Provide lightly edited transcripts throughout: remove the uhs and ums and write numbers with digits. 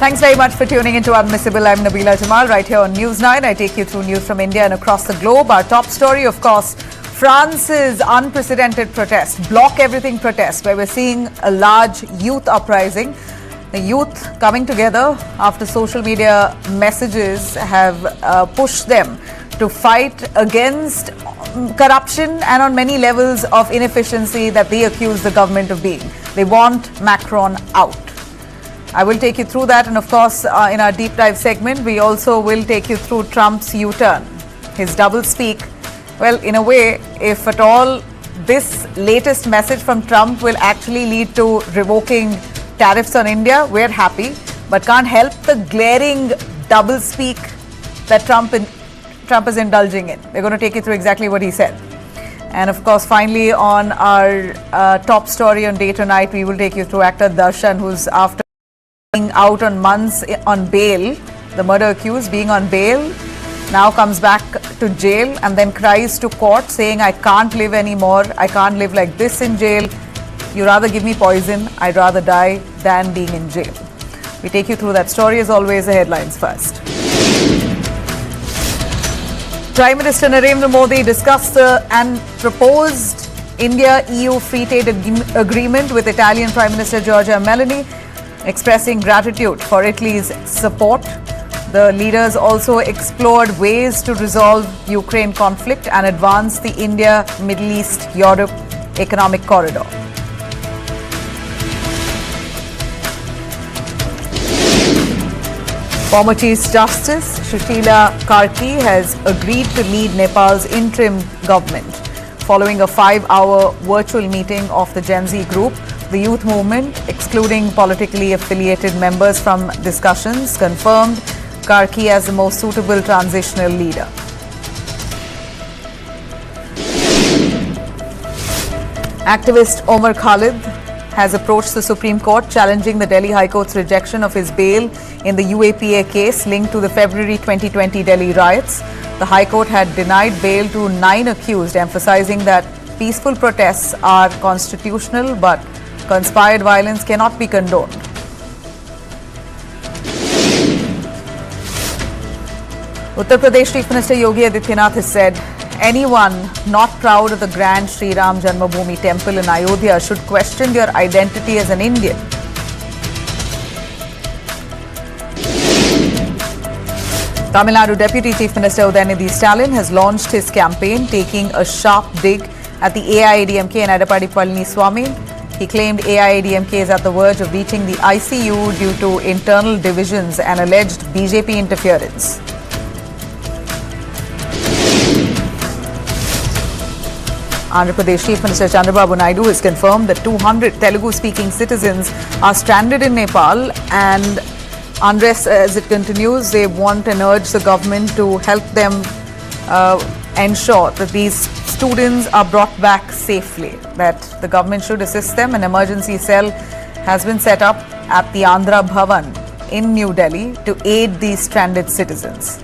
Thanks very much for tuning into Unmissable. I'm Nabila Jamal right here on News9. I take you through news from India and across the globe. Our top story, of course, France's unprecedented protest, block everything protest, where we're seeing a large youth uprising. The youth coming together after social media messages have pushed them to fight against corruption and on many levels of inefficiency that they accuse the government of being. They want Macron out. I will take you through that, and of course in our deep dive segment we also will take you through Trump's U-turn, his double speak. Well, in a way, if at all this latest message from Trump will actually lead to revoking tariffs on India, we're happy, but can't help the glaring double speak that Trump is indulging in. We're going to take you through exactly what he said. And of course, finally, on our top story on Day to Night, we will take you through actor Darshan, who's after being out on months on bail, the murder accused being on bail, now comes back to jail and then cries to court saying, I can't live anymore, I can't live like this in jail. You rather give me poison, I'd rather die than being in jail. We take you through that story. As always, the headlines first. Prime Minister Narendra Modi discussed and proposed India-EU free trade agreement with Italian Prime Minister Giorgia Meloni, expressing gratitude for Italy's support. The leaders also explored ways to resolve Ukraine conflict and advance the India-Middle East-Europe economic corridor. Former Chief Justice Sushila Karki has agreed to lead Nepal's interim government. Following a 5-hour virtual meeting of the Gen Z group, the youth movement, excluding politically affiliated members from discussions, confirmed Karki as the most suitable transitional leader. Activist Omar Khalid has approached the Supreme Court challenging the Delhi High Court's rejection of his bail in the UAPA case linked to the February 2020 Delhi riots. The High Court had denied bail to 9 accused, emphasizing that peaceful protests are constitutional but conspired violence cannot be condoned. Uttar Pradesh Chief Minister Yogi Adityanath has said anyone not proud of the grand Sri Ram Janmabhoomi temple in Ayodhya should question their identity as an Indian. Tamil Nadu Deputy Chief Minister Udayanidhi Stalin has launched his campaign, taking a sharp dig at the AIADMK and Edappadi Palaniswamy. He claimed AIADMK is at the verge of reaching the ICU due to internal divisions and alleged BJP interference. Andhra Pradesh Chief Minister Chandrababu Naidu has confirmed that 200 Telugu-speaking citizens are stranded in Nepal, and unrest as it continues, they want and urge the government to help them ensure that these students are brought back safely, that the government should assist them. An emergency cell has been set up at the Andhra Bhavan in New Delhi to aid these stranded citizens.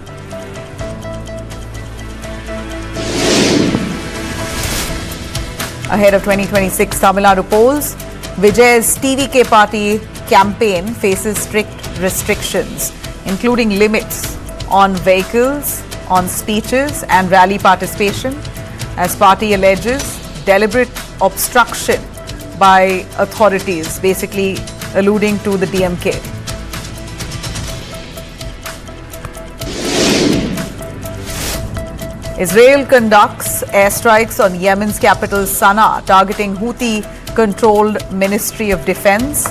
Ahead of 2026 Tamil Nadu polls, Vijay's TVK party campaign faces strict restrictions, including limits on vehicles, on speeches and rally participation, as party alleges deliberate obstruction by authorities, basically alluding to the DMK. Israel conducts airstrikes on Yemen's capital Sana'a, targeting Houthi-controlled Ministry of Defense,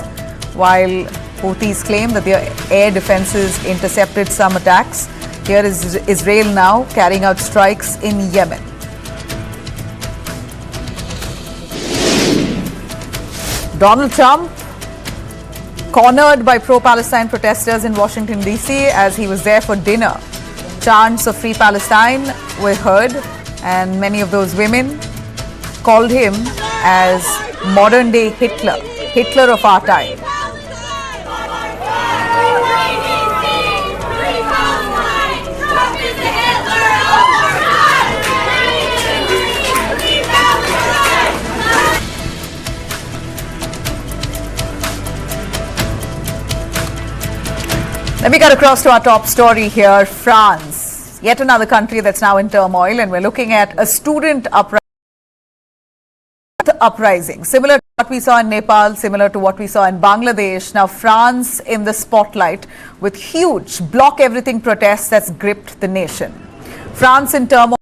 while Houthis claim that their air defenses intercepted some attacks. Here is Israel now carrying out strikes in Yemen. Donald Trump cornered by pro-Palestine protesters in Washington, D.C. as he was there for dinner. Chants of Free Palestine were heard, and many of those women called him as modern-day Hitler, Hitler of our time. Let me cut across to our top story here. France, yet another country that's now in turmoil, and we're looking at a student uprising, similar to what we saw in Nepal, similar to what we saw in Bangladesh. Now France in the spotlight with huge block everything protests that's gripped the nation. France in turmoil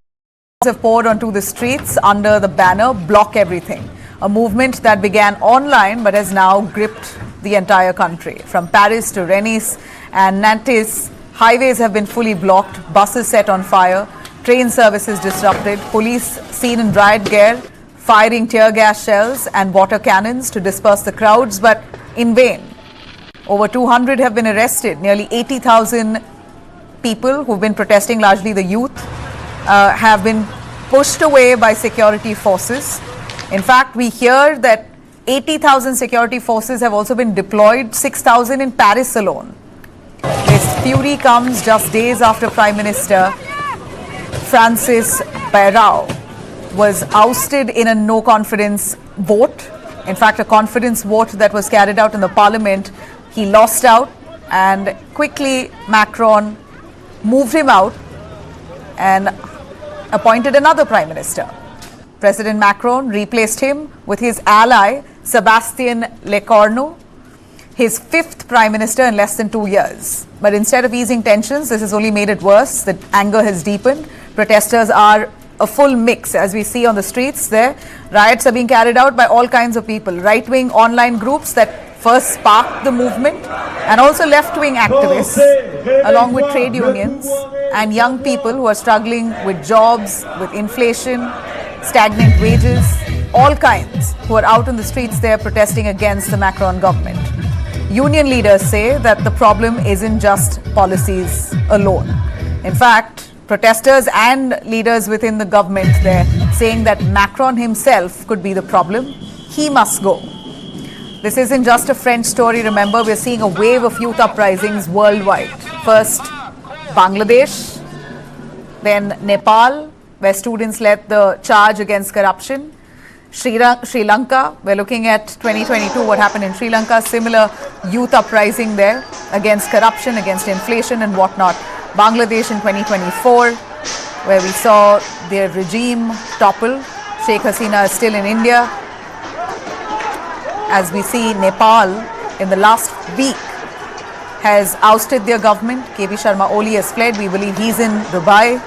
have poured onto the streets under the banner Block Everything, a movement that began online but has now gripped the entire country. From Paris to Rennes and Nantes, highways have been fully blocked, buses set on fire, train services disrupted, police seen in riot gear, firing tear gas shells and water cannons to disperse the crowds, but in vain. Over 200 have been arrested. Nearly 80,000 people who've been protesting, largely the youth, have been pushed away by security forces. In fact, we hear that 80,000 security forces have also been deployed, 6,000 in Paris alone. This fury comes just days after Prime Minister Francis Bayrou was ousted in a no-confidence vote. In fact, a confidence vote that was carried out in the parliament. He lost out, and quickly Macron moved him out and appointed another prime minister. President Macron replaced him with his ally, Sébastien Lecornu, his fifth prime minister in less than 2 years. But instead of easing tensions, this has only made it worse. The anger has deepened. Protesters are a full mix, as we see on the streets there. Riots are being carried out by all kinds of people. Right-wing online groups that first sparked the movement, and also left-wing activists, along with trade unions and young people who are struggling with jobs, with inflation, stagnant wages, all kinds, who are out in the streets there protesting against the Macron government. Union leaders say that the problem isn't just policies alone. In fact, protesters and leaders within the government there saying that Macron himself could be the problem. He must go. This isn't just a French story. Remember, we're seeing a wave of youth uprisings worldwide. First, Bangladesh, then Nepal, where students led the charge against corruption. Sri Lanka, we're looking at 2022, what happened in Sri Lanka, similar youth uprising there against corruption, against inflation and whatnot. Bangladesh in 2024, where we saw their regime topple. Sheikh Hasina is still in India. As we see, Nepal in the last week has ousted their government. KP Sharma Oli has fled. We believe he's in Dubai.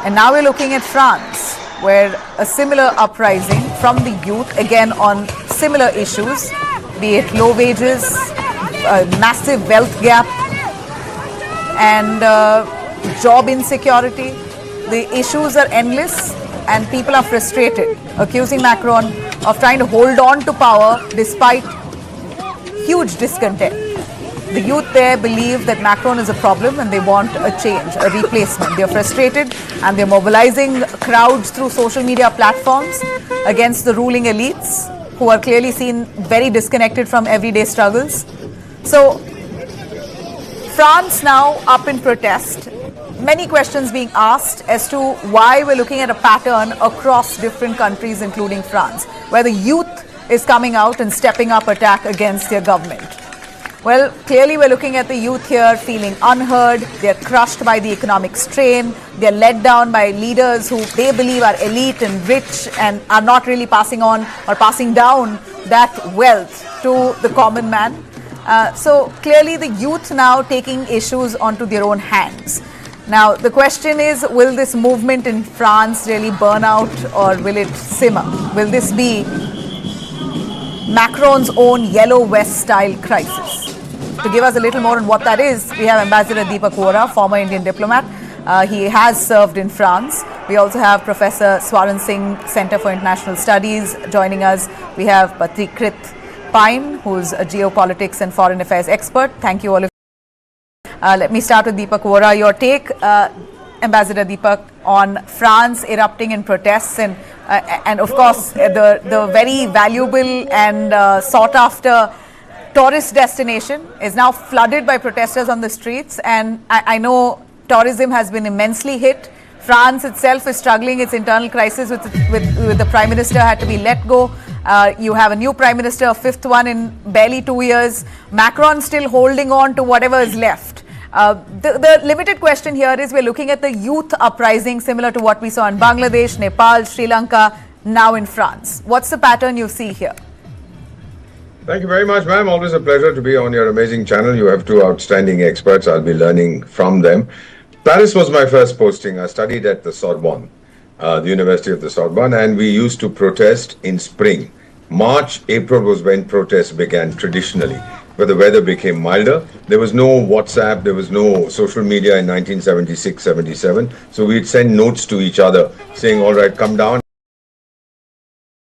And now we're looking at France, where a similar uprising from the youth, again on similar issues, be it low wages, massive wealth gap, and job insecurity. The issues are endless and people are frustrated, accusing Macron of trying to hold on to power despite huge discontent. The youth there believe that Macron is a problem and they want a change, a replacement. They're frustrated and they're mobilizing crowds through social media platforms against the ruling elites who are clearly seen very disconnected from everyday struggles. So France now up in protest. Many questions being asked as to why we're looking at a pattern across different countries, including France, where the youth is coming out and stepping up attack against their government. Well, clearly we're looking at the youth here feeling unheard. They're crushed by the economic strain. They're led down by leaders who they believe are elite and rich and are not really passing on or passing down that wealth to the common man. So clearly the youth now taking issues onto their own hands. Now, the question is, will this movement in France really burn out or will it simmer? Will this be Macron's own Yellow Vest style crisis? To give us a little more on what that is, we have Ambassador Deepak Vora, former Indian diplomat. He has served in France. We also have Professor Swaran Singh, Center for International Studies, joining us. We have Patrikrit Pine, who's a geopolitics and foreign affairs expert. Thank you all of you. Let me start with Deepak Vora. Your take, Ambassador Deepak, on France erupting in protests and of course the very valuable and sought after tourist destination is now flooded by protesters on the streets, and I know tourism has been immensely hit. France itself is struggling its internal crisis with the Prime Minister had to be let go. You have a new Prime Minister, a fifth one in barely 2 years. Macron still holding on to whatever is left. The limited question here is we're looking at the youth uprising similar to what we saw in Bangladesh, Nepal, Sri Lanka, now in France. What's the pattern you see here? Thank you very much, ma'am. Always a pleasure to be on your amazing channel. You have two outstanding experts. I'll be learning from them. Paris was my first posting. I studied at the Sorbonne, the University of the Sorbonne, and we used to protest in spring. March, April was when protests began traditionally, where the weather became milder. There was no WhatsApp, there was no social media in 1976, 77. So we'd send notes to each other saying, all right, come down.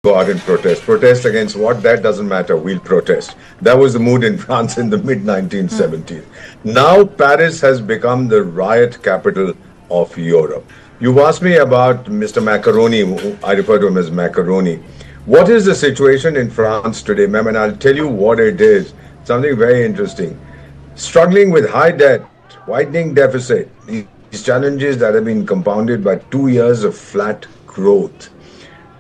Go out and protest. Protest against what? That doesn't matter. We'll protest. That was the mood in France in the mid-1970s. Now Paris has become the riot capital of Europe. You've asked me about Mr. Macaroni. I refer to him as Macaroni. What is the situation in France today, ma'am? And I'll tell you what it is. Something very interesting. Struggling with high debt, widening deficit, these challenges that have been compounded by 2 years of flat growth.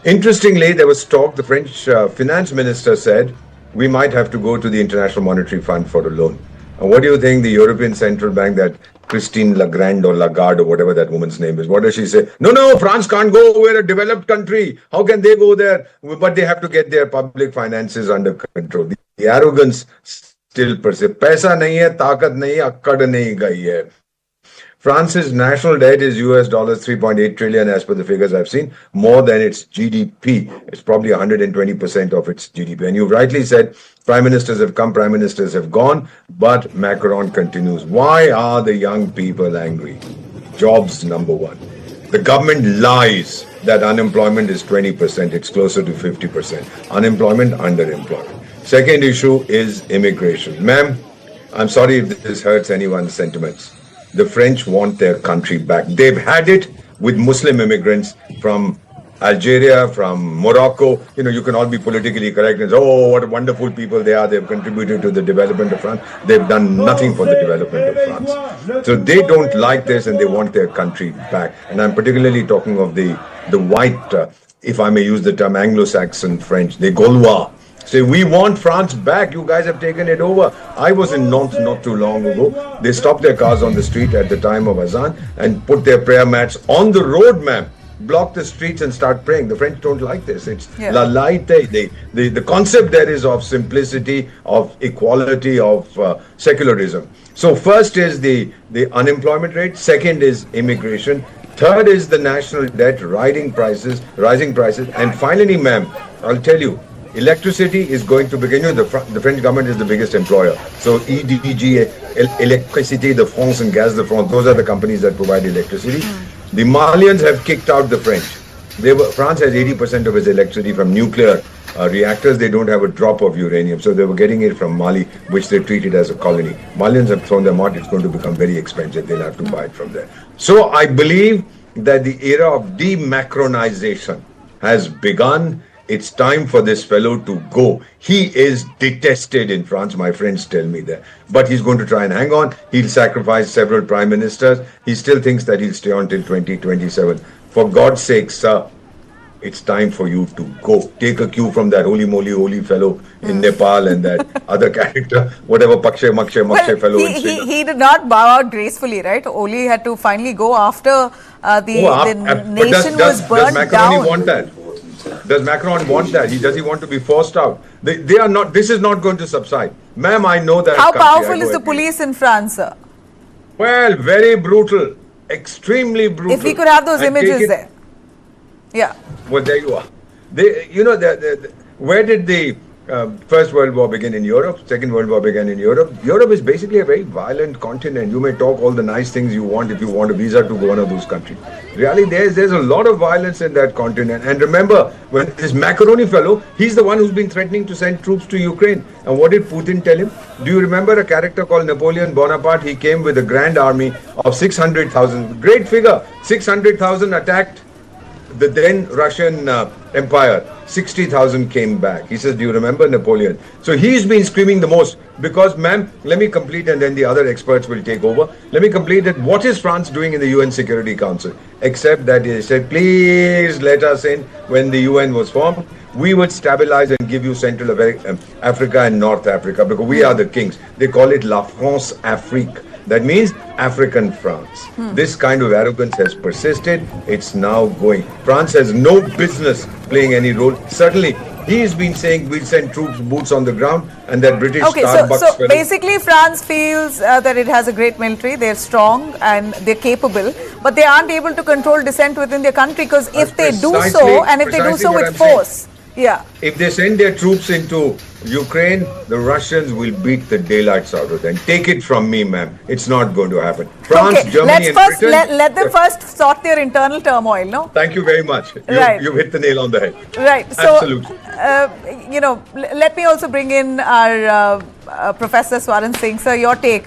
Interestingly, there was talk, the French finance minister said, we might have to go to the International Monetary Fund for a loan. And what do you think the European Central Bank, that Christine Lagarde or Lagarde or whatever that woman's name is, what does she say? No, France can't go. We're a developed country. How can they go there? But they have to get their public finances under control. The arrogance still persists. Paisa nahi hai, taakat nahi hai, akkad nahi gayi hai. France's national debt is US dollars 3.8 trillion as per the figures I've seen, more than its GDP. It's probably 120% of its GDP. And you rightly said, prime ministers have come, prime ministers have gone, but Macron continues. Why are the young people angry? Jobs, number one. The government lies that unemployment is 20%. It's closer to 50%. Unemployment, underemployment. Second issue is immigration. Ma'am, I'm sorry if this hurts anyone's sentiments. The French want their country back. They've had it with Muslim immigrants from Algeria, from Morocco. You know, you can all be politically correct and say, oh, what wonderful people they are. They've contributed to the development of France. They've done nothing for the development of France. So they don't like this and they want their country back. And I'm particularly talking of the white, if I may use the term Anglo-Saxon French, the Gaulois. Say, we want France back. You guys have taken it over. I was in Nantes not too long ago. They stopped their cars on the street at the time of Azan and put their prayer mats on the road, ma'am. Block the streets and start praying. The French don't like this. It's la laïté. The concept there is of simplicity, of equality, of secularism. So first is the unemployment rate. Second is immigration. Third is the national debt, rising prices. And finally, ma'am, I'll tell you, electricity is going to begin. You know, the French government is the biggest employer. So EDG, Électricité de France and Gaz de France, those are the companies that provide electricity. The Malians have kicked out the French. France has 80% of its electricity from nuclear reactors. They don't have a drop of uranium. So they were getting it from Mali, which they treated as a colony. Malians have thrown them out. It's going to become very expensive. They'll have to buy it from there. So I believe that the era of demacronization has begun. It's time for this fellow to go. He is detested in France, my friends tell me that. But he's going to try and hang on. He'll sacrifice several prime ministers. He still thinks that he'll stay on till 2027. For God's sake, sir, it's time for you to go. Take a cue from that holy fellow in Nepal and that other character, whatever Makshe fellow. He did not bow out gracefully, right? Oli had to finally go after the nation was burned down. Does Macron want that? Does Macron want that? Does he want to be forced out? They are not. This is not going to subside. Ma'am, I know that. How powerful is the police in France, sir? Well, very brutal. Extremely brutal. If we could have those images there. Yeah. Well, there you are. Where did the First World War begin? In Europe? Second World War began in Europe? Europe is basically a very violent continent. You may talk all the nice things you want if you want a visa to go one of those countries. Really, there's a lot of violence in that continent. And remember, when this Macaroni fellow, he's the one who's been threatening to send troops to Ukraine. And what did Putin tell him? Do you remember a character called Napoleon Bonaparte? He came with a grand army of 600,000. Great figure. 600,000 attacked the then Russian Empire. 60,000 came back. He says, do you remember Napoleon? So he's been screaming the most because, ma'am, let me complete and then the other experts will take over. Let me complete that. What is France doing in the UN Security Council? Except that they said, please let us in. When the UN was formed, we would stabilize and give you Central Africa and North Africa because we are the kings. They call it La France Afrique. That means African France. This kind of arrogance has persisted. It's now going. France has no business playing any role. Certainly, he has been saying we'll send troops, boots on the ground, and that British Starbucks so fellow. basically France feels that it has a great military, they're strong and they're capable, but they aren't able to control dissent within their country, because if they do so, and if they do so with force, if they send their troops into Ukraine, the Russians will beat the daylights out of them. Take it from me, ma'am. It's not going to happen. France, Germany, and Britain. Let them first sort their internal turmoil, no? Thank you very much. You've hit the nail on the head. Right. So, absolutely. Let me also bring in our Professor Swaran Singh. Sir, your take,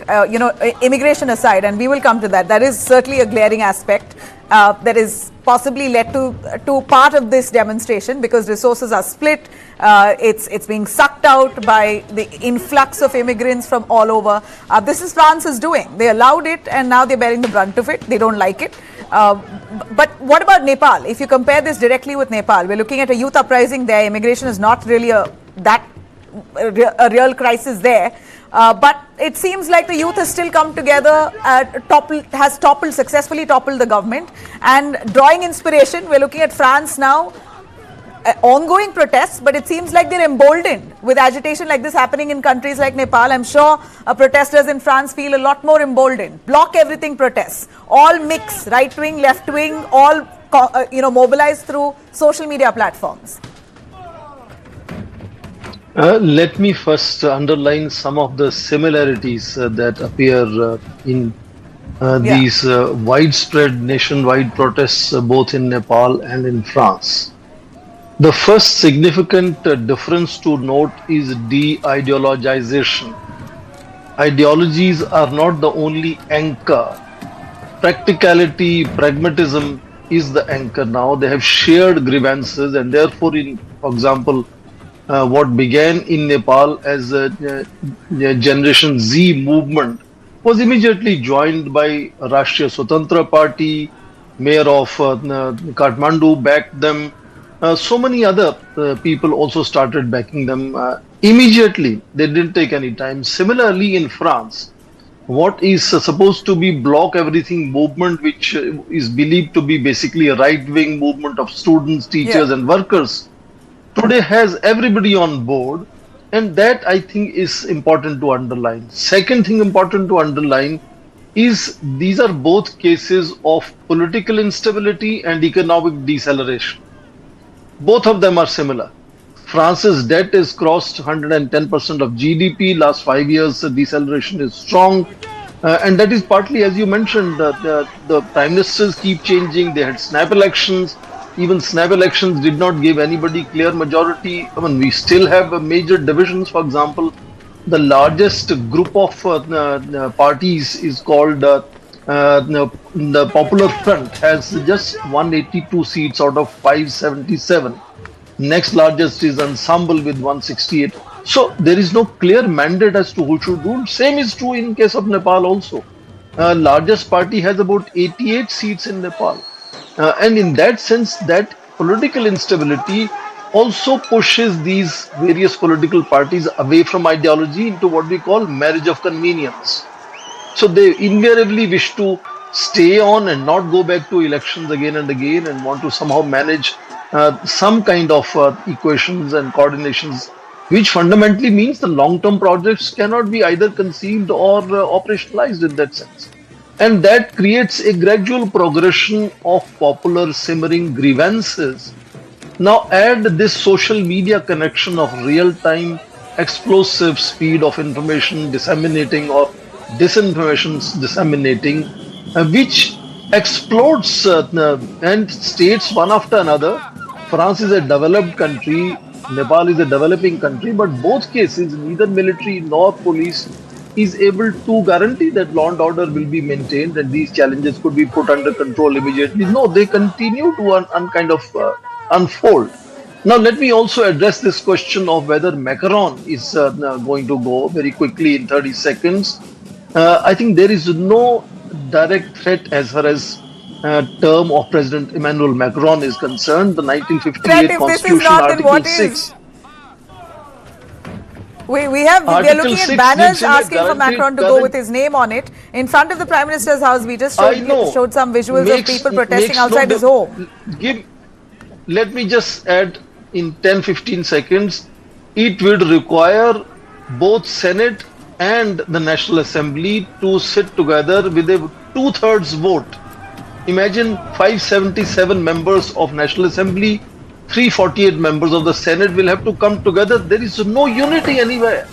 immigration aside, and we will come to that. That is certainly a glaring aspect that is possibly led to part of this demonstration, because resources are split. It's being sucked out by the influx of immigrants from all over. This is France's doing. They allowed it, and now they're bearing the brunt of it. They don't like it. But what about Nepal? If you compare this directly with Nepal, we're looking at a youth uprising there. Immigration is not really a real crisis there. But it seems like the youth has still come together, successfully toppled the government, and drawing inspiration. We're looking at France now, ongoing protests, but it seems like they're emboldened with agitation like this happening in countries like Nepal. I'm sure protesters in France feel a lot more emboldened. Block everything protests, all mix, right wing, left wing, all mobilized through social media platforms. Let me first underline some of the similarities that appear in these widespread nationwide protests both in Nepal and in France. The first significant difference to note is de-ideologization. Ideologies are not the only anchor. Practicality, pragmatism is the anchor now. They have shared grievances, and therefore, for example, what began in Nepal as a Generation Z movement was immediately joined by Rashtriya Swatantra Party. Mayor of Kathmandu backed them. So many other people also started backing them immediately. They didn't take any time. Similarly, in France, what is supposed to be block everything movement, which is believed to be basically a right-wing movement of students, teachers, and workers, today has everybody on board, and that I think is important to underline. Second thing important to underline is these are both cases of political instability and economic deceleration. Both of them are similar. France's debt has crossed 110% of GDP. Last 5 years, the deceleration is strong. And that is partly, as you mentioned, the prime ministers keep changing. They had snap elections. Even snap elections did not give anybody clear majority. I mean, we still have major divisions. For example, the largest group of parties is called the Popular Front, has just 182 seats out of 577. Next largest is Ensemble with 168. So there is no clear mandate as to who should rule. Same is true in case of Nepal also. Largest party has about 88 seats in Nepal. And in that sense, that political instability also pushes these various political parties away from ideology into what we call marriage of convenience. So they invariably wish to stay on and not go back to elections again and again, and want to somehow manage some kind of equations and coordinations, which fundamentally means the long-term projects cannot be either conceived or operationalized in that sense. And that creates a gradual progression of popular simmering grievances. Now add this social media connection of real-time explosive speed of information disseminating or disinformation disseminating, which explodes and states one after another. France is a developed country, Nepal is a developing country, but both cases, neither military nor police is able to guarantee that law and order will be maintained and these challenges could be put under control immediately. No, they continue to unfold. Now, let me also address this question of whether Macron is going to go very quickly in 30 seconds. I think there is no direct threat as far as term of President Emmanuel Macron is concerned. The 1958 Constitution, Article 6. We are Article looking 6 at banners gives him a asking for guaranteed Macron to go with his name on it in front of the Prime Minister's house. We just I know. showed some visuals of people protesting Makes no outside his home. Let me just add in 10-15 seconds. It would require both Senate and the National Assembly to sit together with a two-thirds vote. Imagine 577 members of National Assembly, 348 members of the Senate will have to come together. There is no unity anywhere.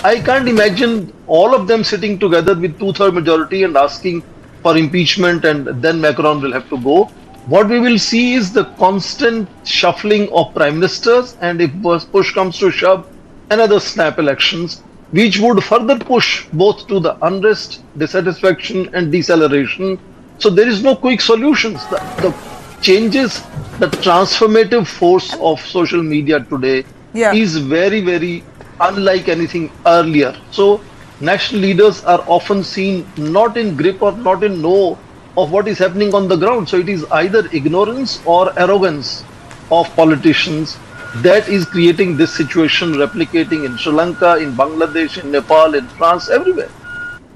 I can't imagine all of them sitting together with two-third majority and asking for impeachment, and then Macron will have to go. What we will see is the constant shuffling of prime ministers, and if push comes to shove, another snap elections, which would further push both to the unrest, dissatisfaction and deceleration. So there is no quick solutions. The changes, the transformative force of social media today is very, very unlike anything earlier. So national leaders are often seen not in grip or not in know of what is happening on the ground. So it is either ignorance or arrogance of politicians that is creating this situation, replicating in Sri Lanka, in Bangladesh, in Nepal, in France, everywhere.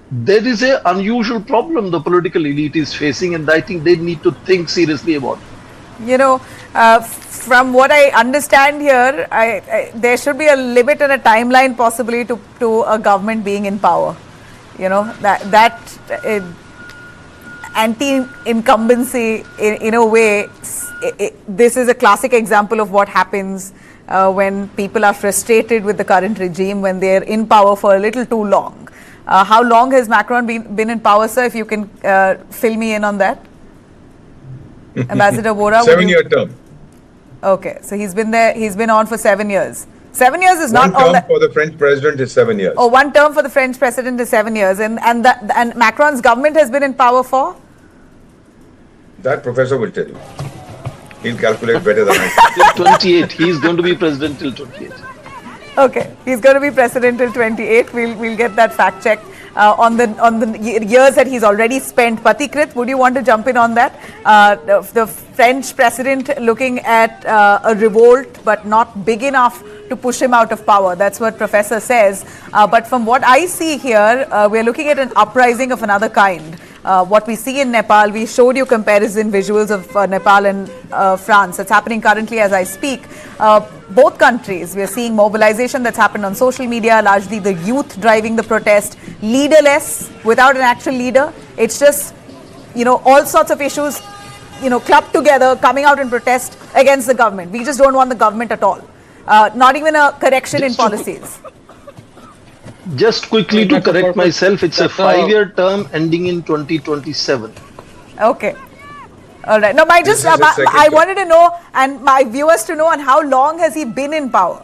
There is an unusual problem the political elite is facing, and I think they need to think seriously about it. You know, from what I understand here, there should be a limit and a timeline possibly to a government being in power. You know, that anti-incumbency, in a way, this is a classic example of what happens when people are frustrated with the current regime, when they're in power for a little too long. How long has Macron been in power, sir, if you can fill me in on that? Ambassador Vora? 7-year term. Okay, so he's been on for 7 years. 7 years is not all that. One term for the French president is 7 years. Oh, one term for the French president is 7 years. And Macron's government has been in power for? That professor will tell you. He'll calculate better than I can. Till 28. He's going to be president till 28. Okay, he's going to be president till 28. We'll get that fact checked on the years that he's already spent. Patikrit, would you want to jump in on that? The French president looking at a revolt, but not big enough to push him out of power. That's what Professor says. But from what I see here, we're looking at an uprising of another kind. What we see in Nepal, we showed you comparison visuals of Nepal and France. It's happening currently as I speak. Both countries, we are seeing mobilization that's happened on social media, largely the youth driving the protest, leaderless, without an actual leader. It's just, you know, all sorts of issues, you know, clubbed together, coming out in protest against the government. We just don't want the government at all. Not even a correction in policies. Just quickly to correct myself, it's a 5-year term ending in 2027. Okay. All right. No, I wanted to know, and my viewers to know, on how long has he been in power?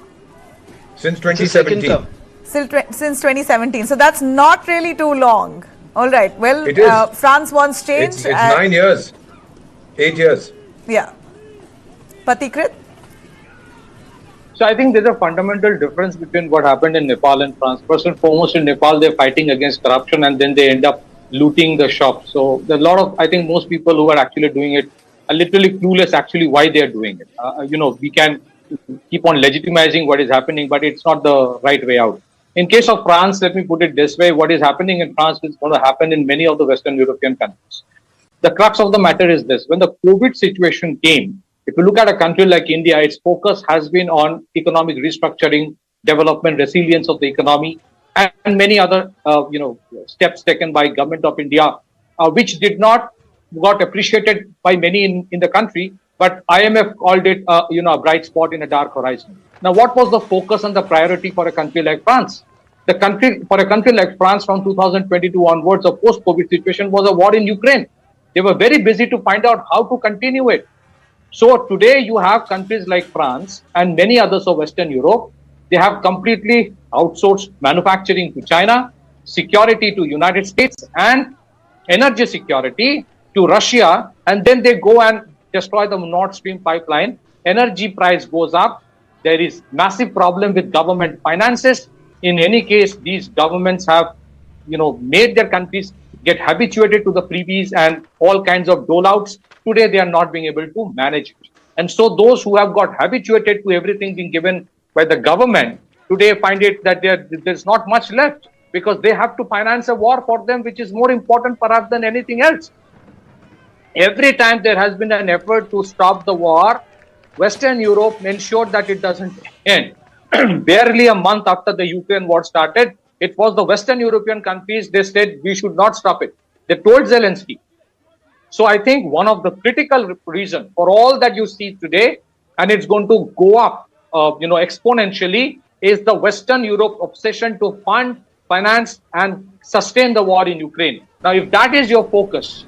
Since 2017. Since 2017. So that's not really too long. All right. Well, it is. France wants change. It's 9 years. 8 years. Yeah. Patikrit? So I think there's a fundamental difference between what happened in Nepal and France. First and foremost, in Nepal, they're fighting against corruption and then they end up looting the shops. So there's a lot of, I think most people who are actually doing it are literally clueless actually why they're doing it. You know, we can keep on legitimizing what is happening, but it's not the right way out. In case of France, let me put it this way, what is happening in France is going to happen in many of the Western European countries. The crux of the matter is this: when the COVID situation came, if you look at a country like India, its focus has been on economic restructuring, development, resilience of the economy, and many other steps taken by government of India, which did not got appreciated by many in the country. But IMF called it a bright spot in a dark horizon. Now, what was the focus and the priority for a country like France? For a country like France from 2022 onwards, a post-COVID situation was a war in Ukraine. They were very busy to find out how to continue it. So today you have countries like France and many others of Western Europe. They have completely outsourced manufacturing to China, security to United States, and energy security to Russia. And then they go and destroy the Nord Stream pipeline. Energy price goes up. There is massive problem with government finances. In any case, these governments have, made their countries get habituated to the freebies and all kinds of dole-outs. Today, they are not being able to manage it. And so those who have got habituated to everything being given by the government today find it that there's not much left because they have to finance a war for them, which is more important perhaps than anything else. Every time there has been an effort to stop the war, Western Europe ensured that it doesn't end. Barely a month after the Ukraine war started, it was the Western European countries, they said we should not stop it. They told Zelensky. So I think one of the critical reasons for all that you see today, and it's going to go up exponentially, is the Western Europe obsession to fund, finance and sustain the war in Ukraine. Now, if that is your focus,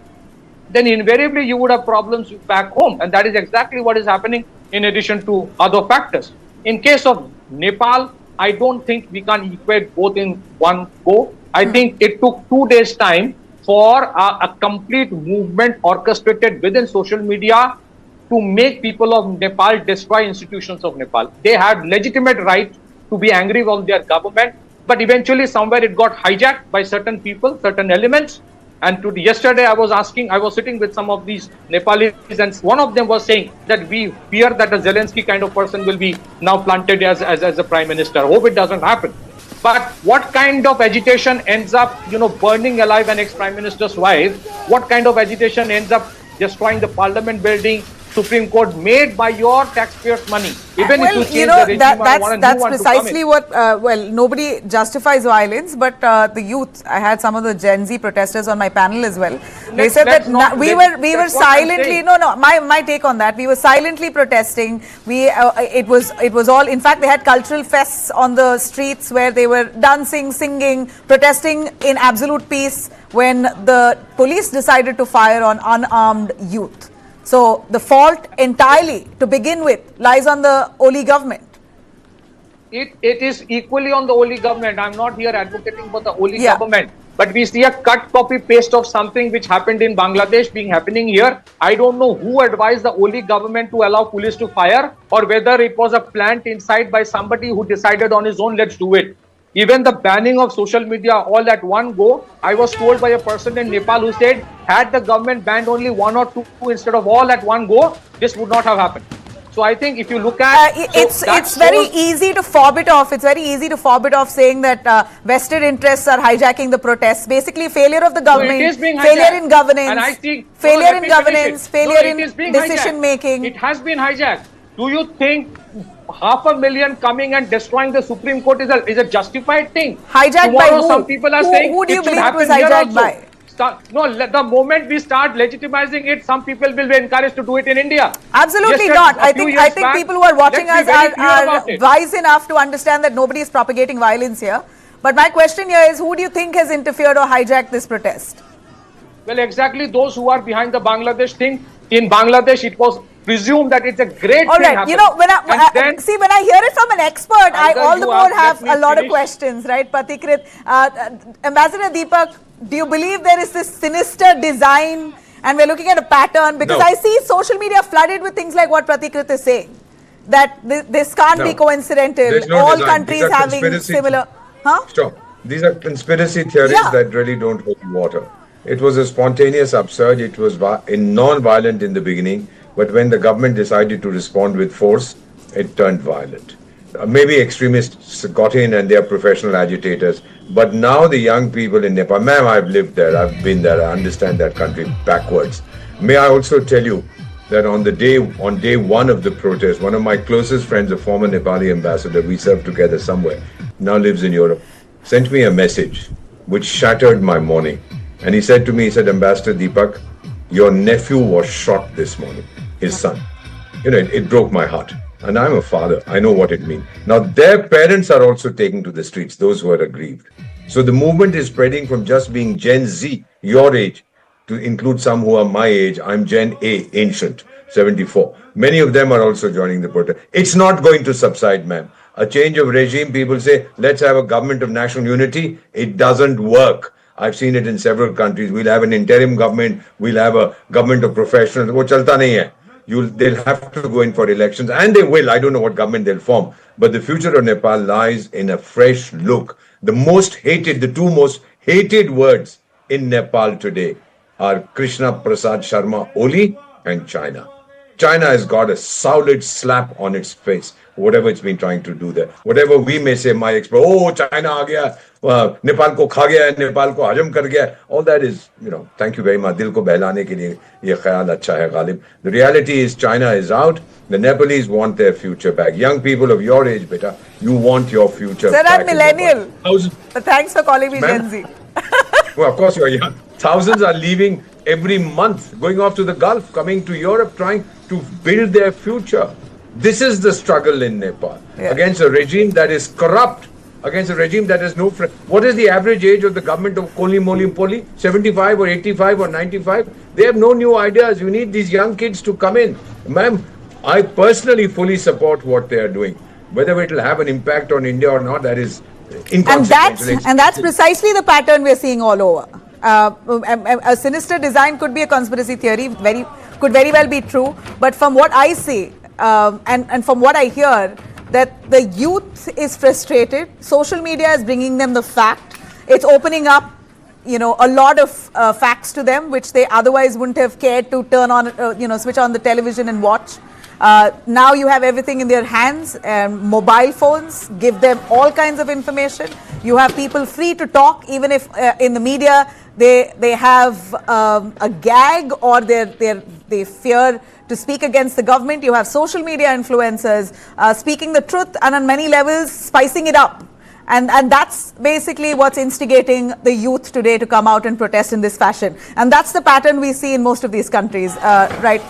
then invariably you would have problems back home. And that is exactly what is happening in addition to other factors. In case of Nepal, I don't think we can equate both in one go. I think it took 2 days' time for a complete movement orchestrated within social media to make people of Nepal destroy institutions of Nepal. They had legitimate right to be angry on their government, but eventually somewhere it got hijacked by certain people, certain elements. And yesterday I was sitting with some of these Nepalis, and one of them was saying that we fear that a Zelensky kind of person will be now planted as a prime minister. Hope it doesn't happen. But what kind of agitation ends up, burning alive an ex-prime minister's wife? What kind of agitation ends up destroying the parliament building, Supreme Court, made by your taxpayers' money? Even if you change the regime, that's precisely what. Nobody justifies violence, but the youth. I had some of the Gen Z protesters on my panel as well. They said that we were silently. My take on that. We were silently protesting. It was all. In fact, they had cultural fests on the streets where they were dancing, singing, protesting in absolute peace. When the police decided to fire on unarmed youth. So the fault entirely, to begin with, lies on the Oli government. It is equally on the Oli government. I'm not here advocating for the Oli government. But we see a cut, copy, paste of something which happened in Bangladesh happening here. I don't know who advised the Oli government to allow police to fire, or whether it was a plant inside by somebody who decided on his own, let's do it. Even the banning of social media all at one go, I was told by a person in Nepal who said, had the government banned only one or two instead of all at one go, this would not have happened. So I think if you look at... it's very easy to fob it off. It's very easy to fob it off saying that vested interests are hijacking the protests. Basically, failure of the government, failure in governance, and I think, failure in governance, failure in decision making. It has been hijacked. Do you think 500,000 coming and destroying the Supreme Court is a justified thing? Hijacked by who? Some people are saying who do you it should believe it was happen hijacked by? The moment we start legitimizing it, some people will be encouraged to do it in India. Absolutely not. I think people who are watching us are wise enough to understand that nobody is propagating violence here. But my question here is, who do you think has interfered or hijacked this protest? Well, exactly those who are behind the Bangladesh thing. In Bangladesh, it was presumed that it's a great all thing. Right, when I hear it from an expert, I all the more have a lot of questions, right, Pratikrit? Ambassador Deepak, do you believe there is this sinister design, and we're looking at a pattern? Because I see social media flooded with things like what Pratikrit is saying, that this can't be coincidental. All countries having similar... Stop. These are conspiracy theories that really don't hold water. It was a spontaneous upsurge. It was non-violent in the beginning, but when the government decided to respond with force, it turned violent. Maybe extremists got in and they are professional agitators, but now the young people in Nepal, ma'am, I've lived there, I've been there, I understand that country backwards. May I also tell you that on day one of the protest, one of my closest friends, a former Nepali ambassador, we served together somewhere, now lives in Europe, sent me a message which shattered my morning. And he said to me, Ambassador Deepak, your nephew was shot this morning, his son. It broke my heart. And I'm a father. I know what it means. Now, their parents are also taken to the streets, those who are aggrieved. So the movement is spreading from just being Gen Z, your age, to include some who are my age. I'm Gen A, ancient, 74. Many of them are also joining the protest. It's not going to subside, ma'am. A change of regime, people say, let's have a government of national unity. It doesn't work. I've seen it in several countries. We'll have an interim government. We'll have a government of professionals. Wo chalta nahi hai. They'll have to go in for elections, and they will. I don't know what government they'll form. But the future of Nepal lies in a fresh look. The two most hated words in Nepal today are Krishna Prasad Sharma Oli and China. China has got a solid slap on its face, whatever it's been trying to do there. Whatever we may say, my expert, oh, China aa gaya, Nepal ko kha gaya, Nepal ko hajam kar gaya. All that is, thank you very much. Dil ko behlane ke liye ye khayal acha hai, Ghalib. The reality is China is out. The Nepalese want their future back. Young people of your age, beta, you want your future Sir, back. I'm millennial. But thanks for calling me Ma'am? Gen Z. Well, of course you're young. Thousands are leaving every month, going off to the Gulf, coming to Europe, trying to build their future. This is the struggle in Nepal against a regime that is corrupt, against a regime that has no friend. What is the average age of the government of Koli Molimpoli? 75 or 85 or 95? They have no new ideas. You need these young kids to come in. Ma'am, I personally fully support what they are doing. Whether it will have an impact on India or not, that is inconsequential. And that's precisely the pattern we're seeing all over. A sinister design could be a conspiracy theory, could very well be true. But from what I see and from what I hear, that the youth is frustrated. Social media is bringing them the fact. It's opening up, a lot of facts to them, which they otherwise wouldn't have cared to turn on, switch on the television and watch. Now you have everything in their hands, and mobile phones give them all kinds of information. You have people free to talk, even if in the media they have a gag or they fear to speak against the government. You have social media influencers speaking the truth and on many levels spicing it up. And that's basically what's instigating the youth today to come out and protest in this fashion. And that's the pattern we see in most of these countries. Right,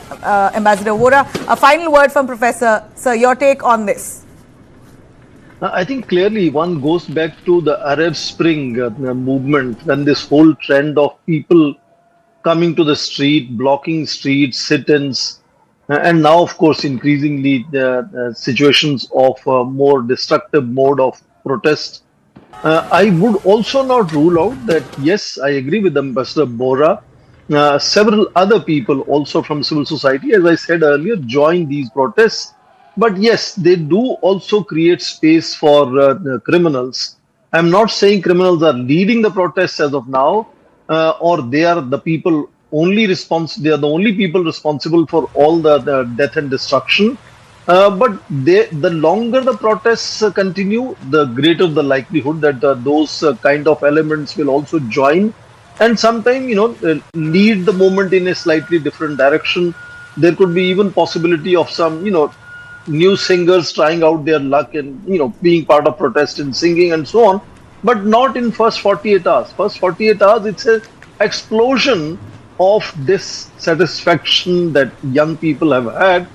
Ambassador Vora, a final word from Professor. Sir, your take on this? I think clearly one goes back to the Arab Spring movement, when this whole trend of people coming to the street, blocking streets, sit-ins, and now, of course, increasingly the situations of more destructive mode of protest. I would also not rule out that, yes, I agree with Ambassador Bora. Several other people also from civil society, as I said earlier, join these protests. But yes, they do also create space for criminals. I'm not saying criminals are leading the protests as of now, or they are the people only they are the only people responsible for all the death and destruction. But the longer the protests continue, the greater the likelihood that those kind of elements will also join and sometimes, lead the movement in a slightly different direction. There could be even possibility of some, new singers trying out their luck and, being part of protest and singing and so on, but not in first 48 hours. First 48 hours, it's an explosion of dissatisfaction that young people have had.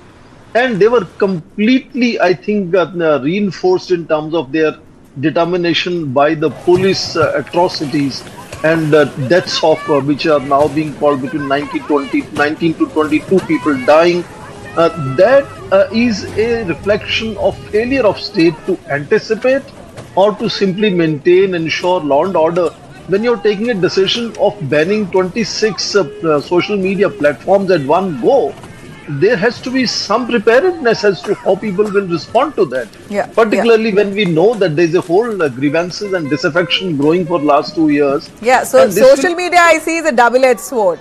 And they were completely, I think, reinforced in terms of their determination by the police atrocities and deaths of which are now being called between 19 to 22 people dying. That is a reflection of failure of state to anticipate or to simply maintain, ensure law and order. When you're taking a decision of banning 26 social media platforms at one go, there has to be some preparedness as to how people will respond to that. Particularly when we know that there's a whole grievances and disaffection growing for last 2 years. Yeah, so social media I see is a double-edged sword.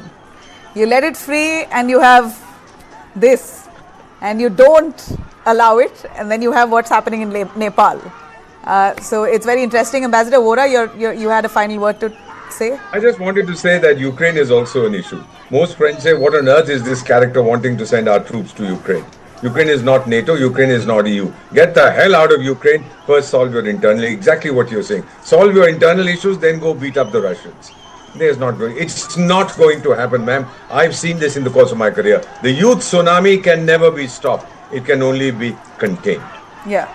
You let it free and you have this, and you don't allow it, and then you have what's happening in Nepal. So it's very interesting. Ambassador Vora, you had a final word to say? I just wanted to say that Ukraine is also an issue. Most friends say, what on earth is this character wanting to send our troops to Ukraine? Ukraine is not NATO, Ukraine is not EU. Get the hell out of Ukraine, first solve your internal, exactly what you're saying. Solve your internal issues, then go beat up the Russians. It's not going to happen, ma'am. I've seen this in the course of my career. The youth tsunami can never be stopped. It can only be contained. Yeah.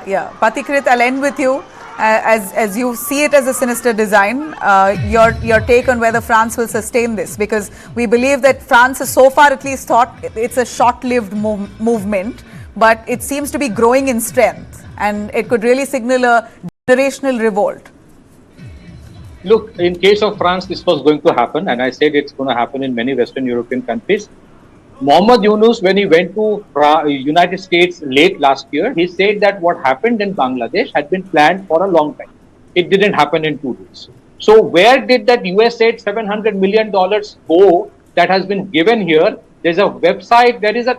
Patikrit, I'll end with you. As you see it as a sinister design, your take on whether France will sustain this, because we believe that France has so far at least thought it's a short-lived movement, but it seems to be growing in strength and it could really signal a generational revolt. Look, in case of France, this was going to happen, and I said it's going to happen in many Western European countries. Mohammad Yunus, when he went to United States late last year, he said that what happened in Bangladesh had been planned for a long time. It didn't happen in 2 days. So where did that US aid $700 million go that has been given here? There's a website, there is a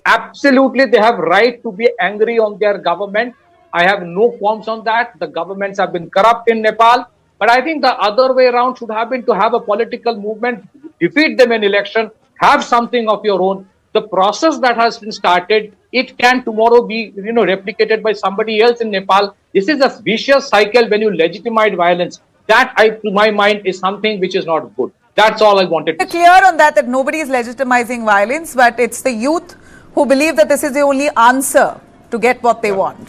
Absolutely, they have right to be angry on their government. I have no qualms on that. The governments have been corrupt in Nepal. But I think the other way around should have been to have a political movement, defeat them in election, have something of your own. The process that has been started, it can tomorrow be replicated by somebody else in Nepal. This is a vicious cycle when you legitimize violence. That, to my mind, is something which is not good. That's all I wanted to say. Clear on that nobody is legitimizing violence, but it's the youth who believe that this is the only answer to get what they want.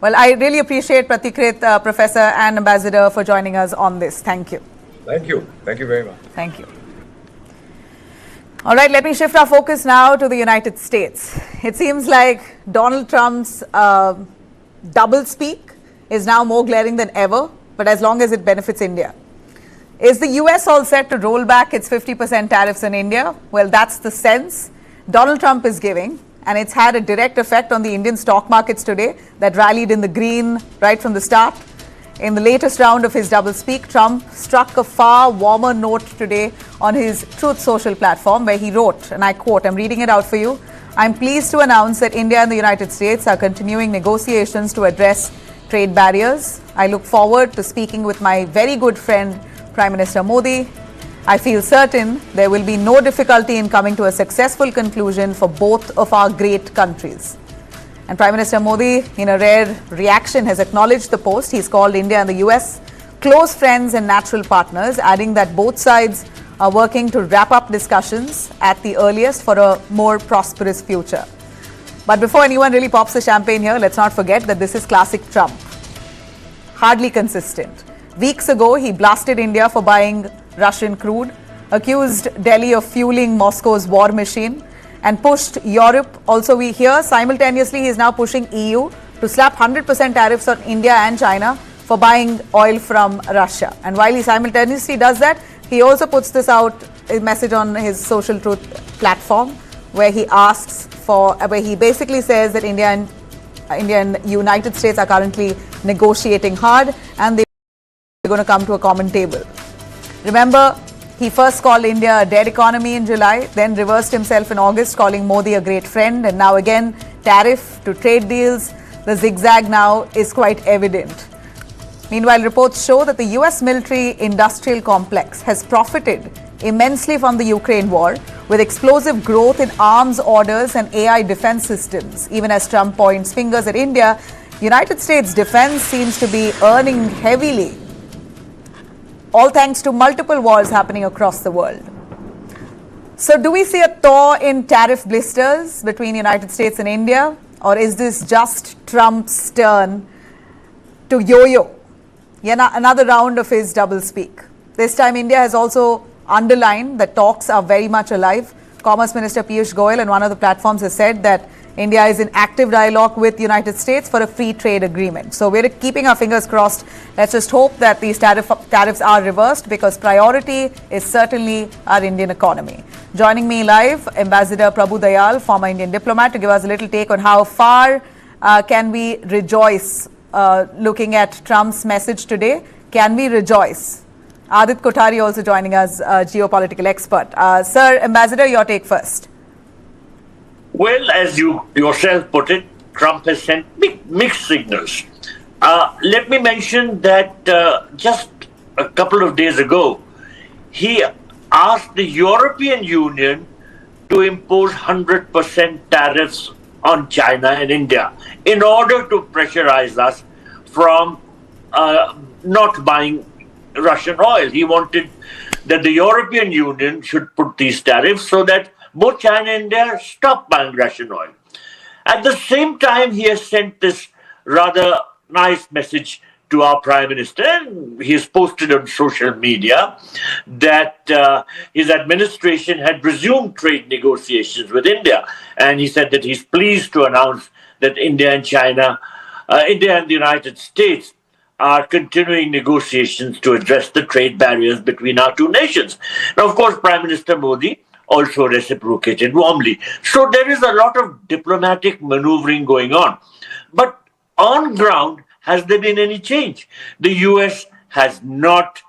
Well, I really appreciate Pratikrit, Professor and Ambassador, for joining us on this. Thank you. Thank you. Thank you very much. Thank you. All right, let me shift our focus now to the United States. It seems like Donald Trump's doublespeak is now more glaring than ever, but as long as it benefits India. Is the US all set to roll back its 50% tariffs on India? Well, that's the sense Donald Trump is giving, and it's had a direct effect on the Indian stock markets today that rallied in the green right from the start. In the latest round of his doublespeak, Trump struck a far warmer note today on his Truth Social platform, where he wrote, and I quote, I'm reading it out for you, I'm pleased to announce that India and the United States are continuing negotiations to address trade barriers. I look forward to speaking with my very good friend, Prime Minister Modi. I feel certain there will be no difficulty in coming to a successful conclusion for both of our great countries. And Prime Minister Modi, in a rare reaction, has acknowledged the post. He's called India and the US close friends and natural partners, adding that both sides are working to wrap up discussions at the earliest for a more prosperous future. But before anyone really pops the champagne here, let's not forget that this is classic Trump. Hardly consistent. Weeks ago, he blasted India for buying Russian crude, accused Delhi of fueling Moscow's war machine, and pushed Europe. Also, we hear simultaneously he is now pushing EU to slap 100% tariffs on India and China for buying oil from Russia. And while he simultaneously does that, he also puts this out, a message on his Social Truth platform, where he asks for, where he basically says that India and United States are currently negotiating hard and they're going to come to a common table. Remember, he first called India a dead economy in July, then reversed himself in August, calling Modi a great friend, and now again, tariff to trade deals. The zigzag now is quite evident. Meanwhile, reports show that the US military-industrial complex has profited immensely from the Ukraine war, with explosive growth in arms orders and AI defense systems. Even as Trump points fingers at India, United States defense seems to be earning heavily, all thanks to multiple wars happening across the world. So do we see a thaw in tariff blisters between United States and India? Or is this just Trump's turn to yo-yo? Another round of his doublespeak. This time India has also underlined that talks are very much alive. Commerce Minister Piyush Goyal on one of the platforms has said that India is in active dialogue with the United States for a free trade agreement. So we're keeping our fingers crossed. Let's just hope that these tariffs are reversed, because priority is certainly our Indian economy. Joining me live, Ambassador Prabhu Dayal, former Indian diplomat, to give us a little take on how far can we rejoice looking at Trump's message today. Can we rejoice? Adit Kothari also joining us, geopolitical expert. Sir, Ambassador, your take first. Well, as you yourself put it, Trump has sent mixed signals. Let me mention that just a couple of days ago, he asked the European Union to impose 100% tariffs on China and India in order to pressurize us from not buying Russian oil. He wanted that the European Union should put these tariffs so that both China and India stop buying Russian oil. At the same time, he has sent this rather nice message to our Prime Minister, and he has posted on social media that his administration had resumed trade negotiations with India. And he said that he's pleased to announce that India and the United States are continuing negotiations to address the trade barriers between our two nations. Now, of course, Prime Minister Modi also reciprocated warmly. So there is a lot of diplomatic maneuvering going on. But on ground, has there been any change? The US has not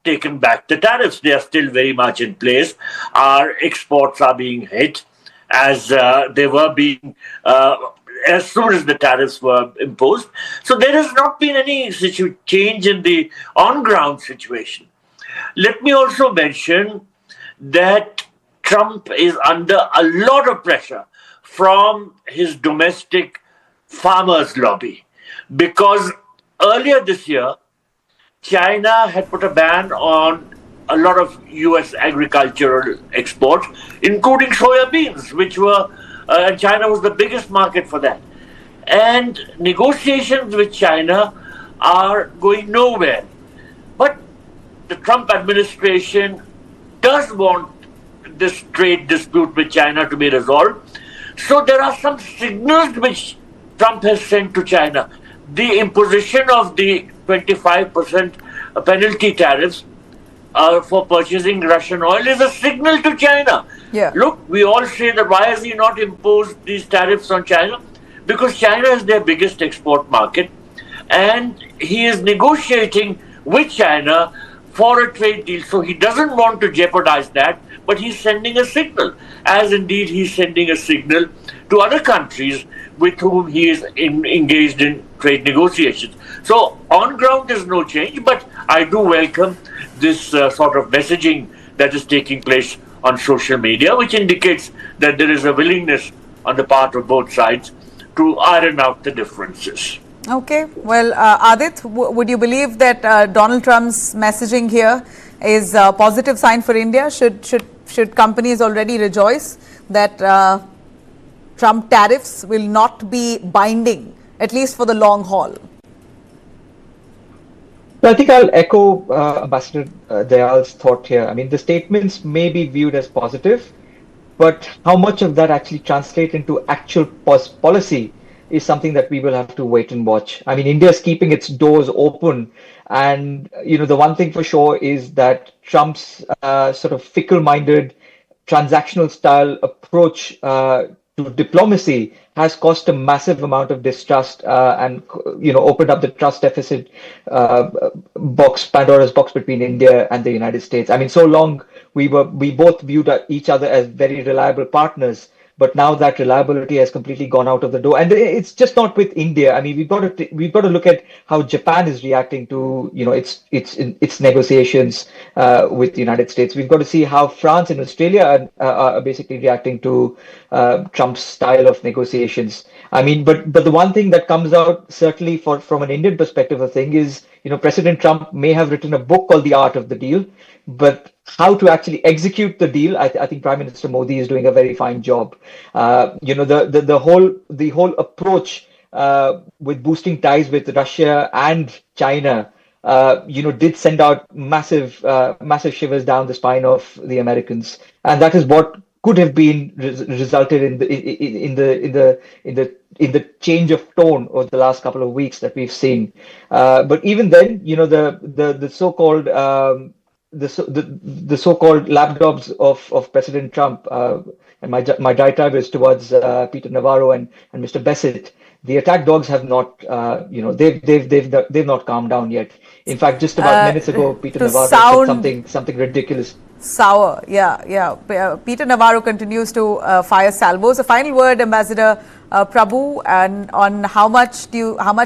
taken back the tariffs. They are still very much in place. Our exports are being hit. as they were being as soon as the tariffs were imposed. So there has not been any change in the on-ground situation. Let me also mention that Trump is under a lot of pressure from his domestic farmers' lobby, because earlier this year, China had put a ban on a lot of US agricultural exports, including soya beans, which were, China was the biggest market for that. And negotiations with China are going nowhere. But the Trump administration does want this trade dispute with China to be resolved. So there are some signals which Trump has sent to China. The imposition of the 25% penalty tariffs for purchasing Russian oil is a signal to China. Yeah. Look, we all say that why has he not imposed these tariffs on China? Because China is their biggest export market, and he is negotiating with China for a trade deal. So he doesn't want to jeopardize that, but he's sending a signal, as indeed he's sending a signal to other countries with whom he is engaged in trade negotiations. So on ground there's no change, but I do welcome this sort of messaging that is taking place on social media, which indicates that there is a willingness on the part of both sides to iron out the differences. Okay. Well, Adit, would you believe that Donald Trump's messaging here is a positive sign for India? Should companies already rejoice that Trump tariffs will not be binding, at least for the long haul? I think I'll echo Ambassador Dayal's thought here. I mean, the statements may be viewed as positive, but how much of that actually translates into actual policy is something that we will have to wait and watch. I mean, India is keeping its doors open, and the one thing for sure is that Trump's sort of fickle-minded, transactional style approach to diplomacy has caused a massive amount of distrust and opened up the trust deficit Pandora's box between India and the United States. I mean, so long we both viewed each other as very reliable partners, but now that reliability has completely gone out of the door. And it's just not with India. I mean, we've got to look at how Japan is reacting to its negotiations with the United States. We've got to see how France and Australia are basically reacting to Trump's style of negotiations. I mean, but the one thing that comes out certainly from an Indian perspective of thing is, President Trump may have written a book called The Art of the Deal, but how to actually execute the deal, I think Prime Minister Modi is doing a very fine job. The whole approach with boosting ties with Russia and China, did send out massive shivers down the spine of the Americans, and that is what could have been resulted in the change of tone over the last couple of weeks that we've seen. But even then, the so-called the so-called lapdogs of President Trump, and my diatribe is towards Peter Navarro and Mr. Bassett. The attack dogs have not, they've not calmed down yet. In fact, just about minutes ago, Peter Navarro said something ridiculous. Sour, yeah. Peter Navarro continues to fire salvos. A final word, Ambassador Prabhu, and on how much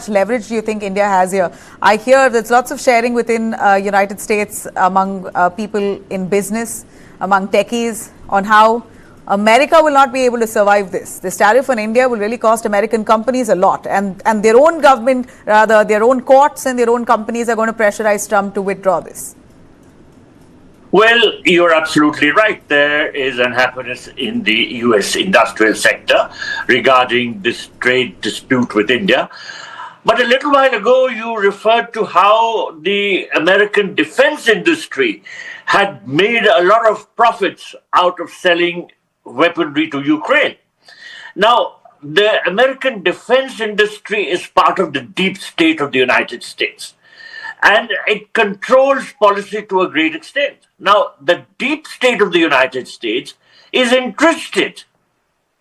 leverage do you think India has here? I hear there's lots of sharing within United States among people in business, among techies, on how America will not be able to survive this. This tariff on India will really cost American companies a lot, and their own government, rather their own courts and their own companies are going to pressurize Trump to withdraw this. Well, you're absolutely right. There is unhappiness in the US industrial sector regarding this trade dispute with India. But a little while ago, you referred to how the American defense industry had made a lot of profits out of selling weaponry to Ukraine. Now, the American defense industry is part of the deep state of the United States, and it controls policy to a great extent. Now, the deep state of the United States is interested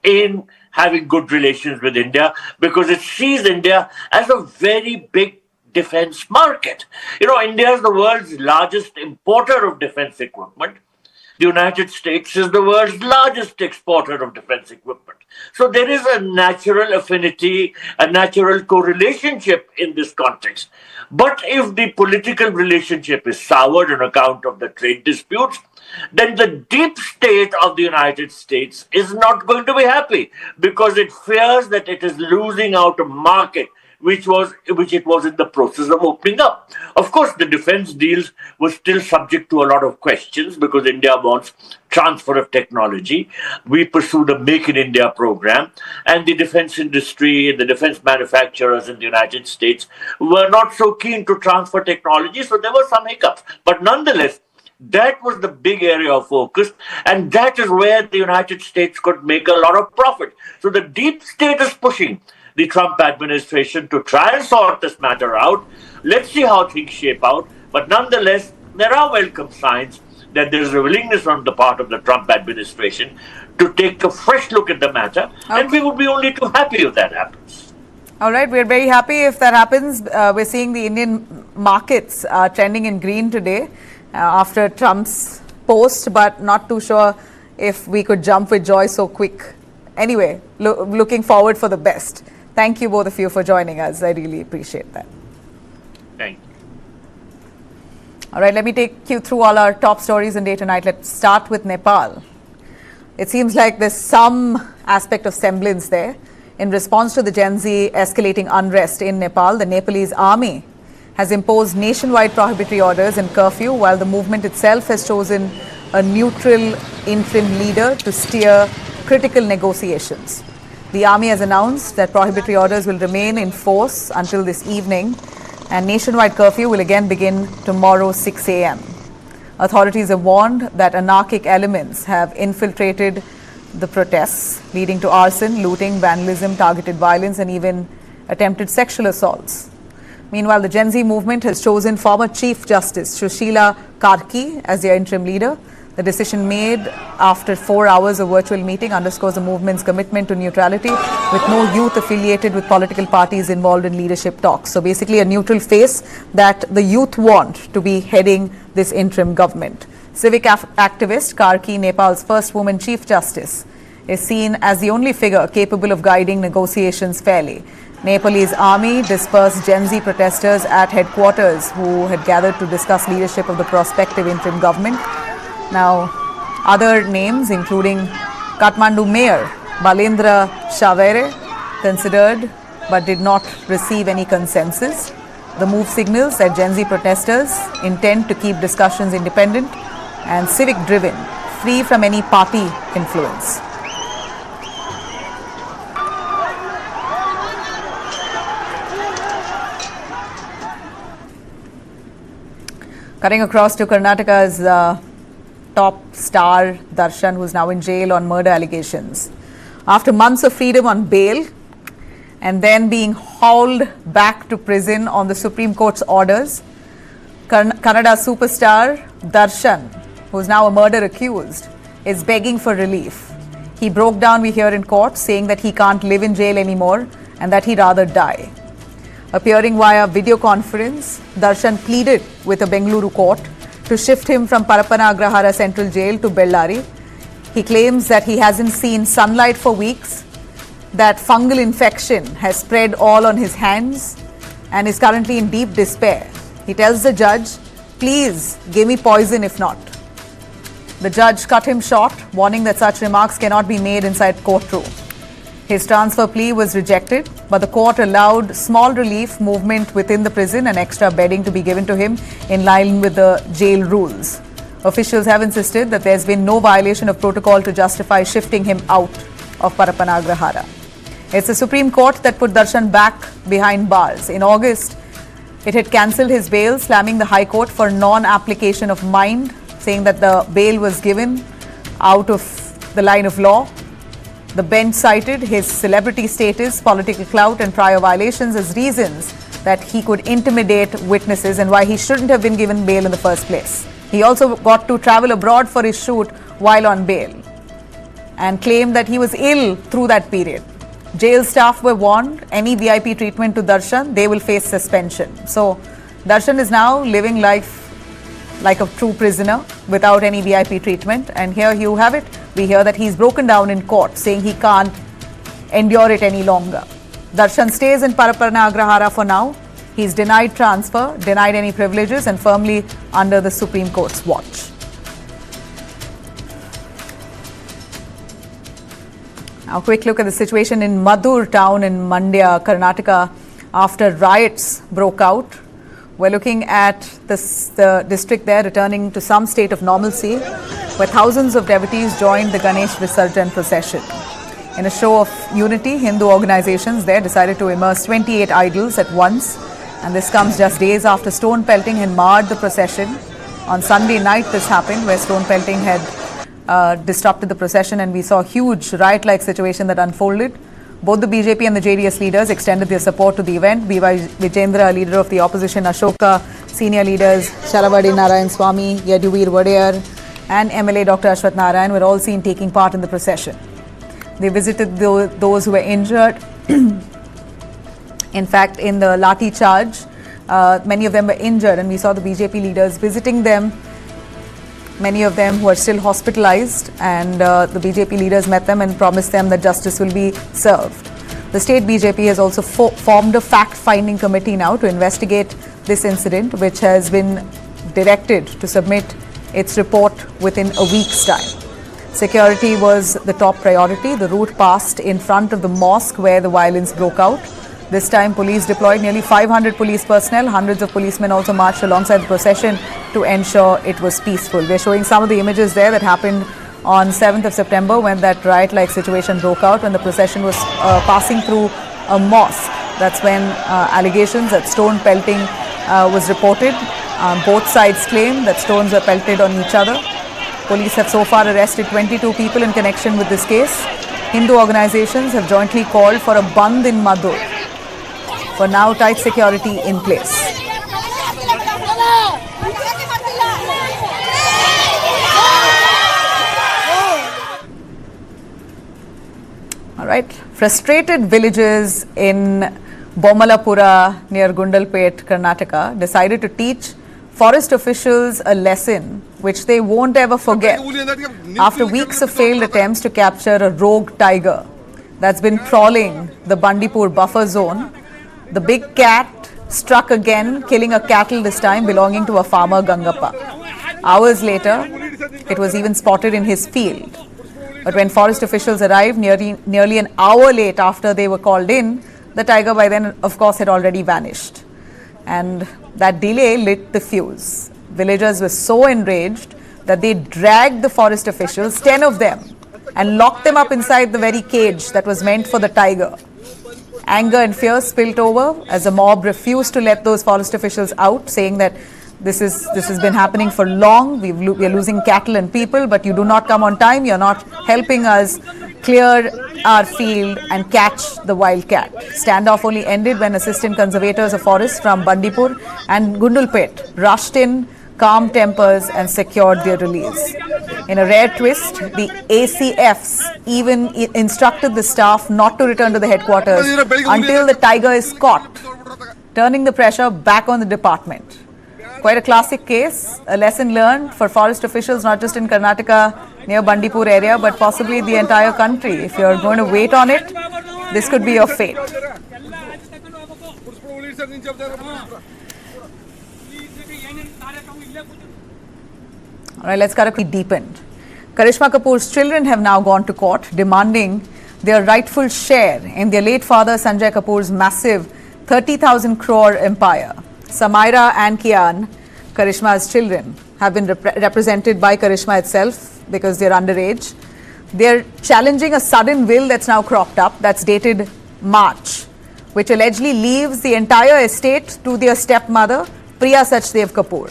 in having good relations with India because it sees India as a very big defense market. India is the world's largest importer of defense equipment. The United States is the world's largest exporter of defense equipment. So there is a natural affinity, a natural correlationship in this context. But if the political relationship is soured on account of the trade disputes, then the deep state of the United States is not going to be happy because it fears that it is losing out a market which it was in the process of opening up. Of course, the defense deals were still subject to a lot of questions because India wants transfer of technology. We pursue the Make in India program, and the defense industry and the defense manufacturers in the United States were not so keen to transfer technology, so there were some hiccups. But nonetheless, that was the big area of focus, and that is where the United States could make a lot of profit. So the deep state is pushing the Trump administration to try and sort this matter out. Let's see how things shape out. But nonetheless, there are welcome signs that there is a willingness on the part of the Trump administration to take a fresh look at the matter. Okay. And we would be only too happy if that happens. All right, we're very happy if that happens. We're seeing the Indian markets trending in green today after Trump's post, but not too sure if we could jump with joy so quick. Anyway, looking forward for the best. Thank you, both of you, for joining us. I really appreciate that. Thank you. All right, let me take you through all our top stories in day tonight. Let's start with Nepal. It seems like there's some aspect of semblance there. In response to the Gen Z escalating unrest in Nepal, the Nepalese army has imposed nationwide prohibitory orders and curfew, while the movement itself has chosen a neutral interim leader to steer critical negotiations. The army has announced that prohibitory orders will remain in force until this evening, and nationwide curfew will again begin tomorrow 6 a.m. Authorities have warned that anarchic elements have infiltrated the protests, leading to arson, looting, vandalism, targeted violence, and even attempted sexual assaults. Meanwhile, the Gen Z movement has chosen former Chief Justice Sushila Karki as their interim leader. The decision made after 4 hours of virtual meeting underscores the movement's commitment to neutrality, with no youth affiliated with political parties involved in leadership talks. So basically a neutral face that the youth want to be heading this interim government. Civic activist Karki, Nepal's first woman Chief Justice, is seen as the only figure capable of guiding negotiations fairly. Nepalese army dispersed Gen Z protesters at headquarters who had gathered to discuss leadership of the prospective interim government. Now, other names including Kathmandu Mayor Balendra Shavere considered but did not receive any consensus. The move signals that Gen Z protesters intend to keep discussions independent and civic-driven, free from any party influence. Cutting across to Karnataka's top star Darshan, who is now in jail on murder allegations. After months of freedom on bail and then being hauled back to prison on the Supreme Court's orders, Kannada superstar Darshan, who is now a murder accused, is begging for relief. He broke down, we hear in court, saying that he can't live in jail anymore and that he'd rather die. Appearing via video conference, Darshan pleaded with a Bengaluru court to shift him from Parappana Agrahara Central Jail to Bellary. He claims that he hasn't seen sunlight for weeks, that fungal infection has spread all on his hands, and is currently in deep despair. He tells the judge, "Please give me poison if not." The judge cut him short, warning that such remarks cannot be made inside courtroom. His transfer plea was rejected, but the court allowed small relief movement within the prison and extra bedding to be given to him in line with the jail rules. Officials have insisted that there's been no violation of protocol to justify shifting him out of Parappana Agrahara. It's the Supreme Court that put Darshan back behind bars. In August, it had cancelled his bail, slamming the High Court for non-application of mind, saying that the bail was given out of the line of law. The bench cited his celebrity status, political clout, and prior violations as reasons that he could intimidate witnesses and why he shouldn't have been given bail in the first place. He also got to travel abroad for his shoot while on bail and claimed that he was ill through that period. Jail staff were warned any VIP treatment to Darshan, they will face suspension. So Darshan is now living life like a true prisoner without any VIP treatment. And here you have it. We hear that he's broken down in court, saying he can't endure it any longer. Darshan stays in Paraparna Agrahara for now. He's denied transfer, denied any privileges, and firmly under the Supreme Court's watch. Now, a quick look at the situation in Maddur town in Mandya, Karnataka, after riots broke out. We're looking at the district there returning to some state of normalcy, where thousands of devotees joined the Ganesh Visarjan procession. In a show of unity, Hindu organizations there decided to immerse 28 idols at once. And this comes just days after stone pelting had marred the procession. On Sunday night, this happened, where stone pelting had disrupted the procession, and we saw a huge riot-like situation that unfolded. Both the BJP and the JDS leaders extended their support to the event. B.Y. Vijendra, leader of the opposition, Ashoka, senior leaders Chalavadi Narayan Swamy, Yaduvir Wadeyar, and MLA Dr. Ashwath Narayan were all seen taking part in the procession. They visited those who were injured. In fact, in the Lati charge, many of them were injured, and we saw the BJP leaders visiting them. Many of them who are still hospitalized, and the BJP leaders met them and promised them that justice will be served. The state BJP has also formed a fact-finding committee now to investigate this incident, which has been directed to submit its report within a week's time. Security was the top priority. The route passed in front of the mosque where the violence broke out. This time, police deployed nearly 500 police personnel. Hundreds of policemen also marched alongside the procession to ensure it was peaceful. We're showing some of the images there that happened on 7th of September when that riot-like situation broke out, when the procession was passing through a mosque. That's when allegations that stone pelting was reported. Both sides claim that stones were pelted on each other. Police have so far arrested 22 people in connection with this case. Hindu organizations have jointly called for a bandh in Maddur. For now, tight security in place. All right. Frustrated villagers in Bomalapura near Gundalpet, Karnataka, decided to teach forest officials a lesson which they won't ever forget after weeks of failed attempts to capture a rogue tiger that's been prowling the Bandipur buffer zone. The big cat struck again, killing a cattle this time belonging to a farmer, Gangappa. Hours later, it was even spotted in his field. But when forest officials arrived nearly an hour late after they were called in, the tiger by then, of course, had already vanished. And that delay lit the fuse. Villagers were so enraged that they dragged the forest officials, 10 of them, and locked them up inside the very cage that was meant for the tiger. Anger and fear spilt over as the mob refused to let those forest officials out, saying that this has been happening for long. We are losing cattle and people, but you do not come on time. You are not helping us clear our field and catch the wild cat. Standoff only ended when assistant conservators of forests from Bandipur and Gundalpet rushed in, calmed tempers, and secured their release. In a rare twist, the ACFs even instructed the staff not to return to the headquarters until the tiger is caught, turning the pressure back on the department. Quite a classic case, a lesson learned for forest officials not just in Karnataka near Bandipur area, but possibly the entire country. If you're going to wait on it, this could be your fate. All right, let's cut it deepened. Karishma Kapoor's children have now gone to court demanding their rightful share in their late father Sanjay Kapoor's massive 30,000 crore empire. Samaira and Kian, Karishma's children, have been represented by Karishma itself because they're underage. They're challenging a sudden will that's now cropped up, that's dated March, which allegedly leaves the entire estate to their stepmother, Priya Sachdev Kapoor.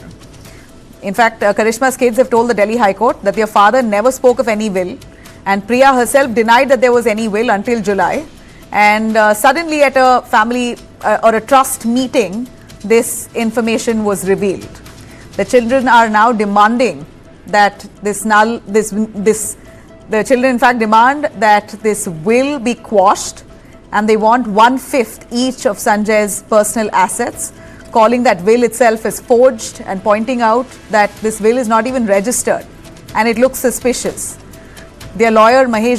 In fact, Karishma's kids have told the Delhi High Court that their father never spoke of any will, and Priya herself denied that there was any will until July. And suddenly at a family or a trust meeting, this information was revealed. The children are now demanding that the children in fact demand that this will be quashed, and they want 1/5 each of Sanjay's personal assets. calling that will itself as forged and pointing out that this will is not even registered and it looks suspicious. Their lawyer Mahesh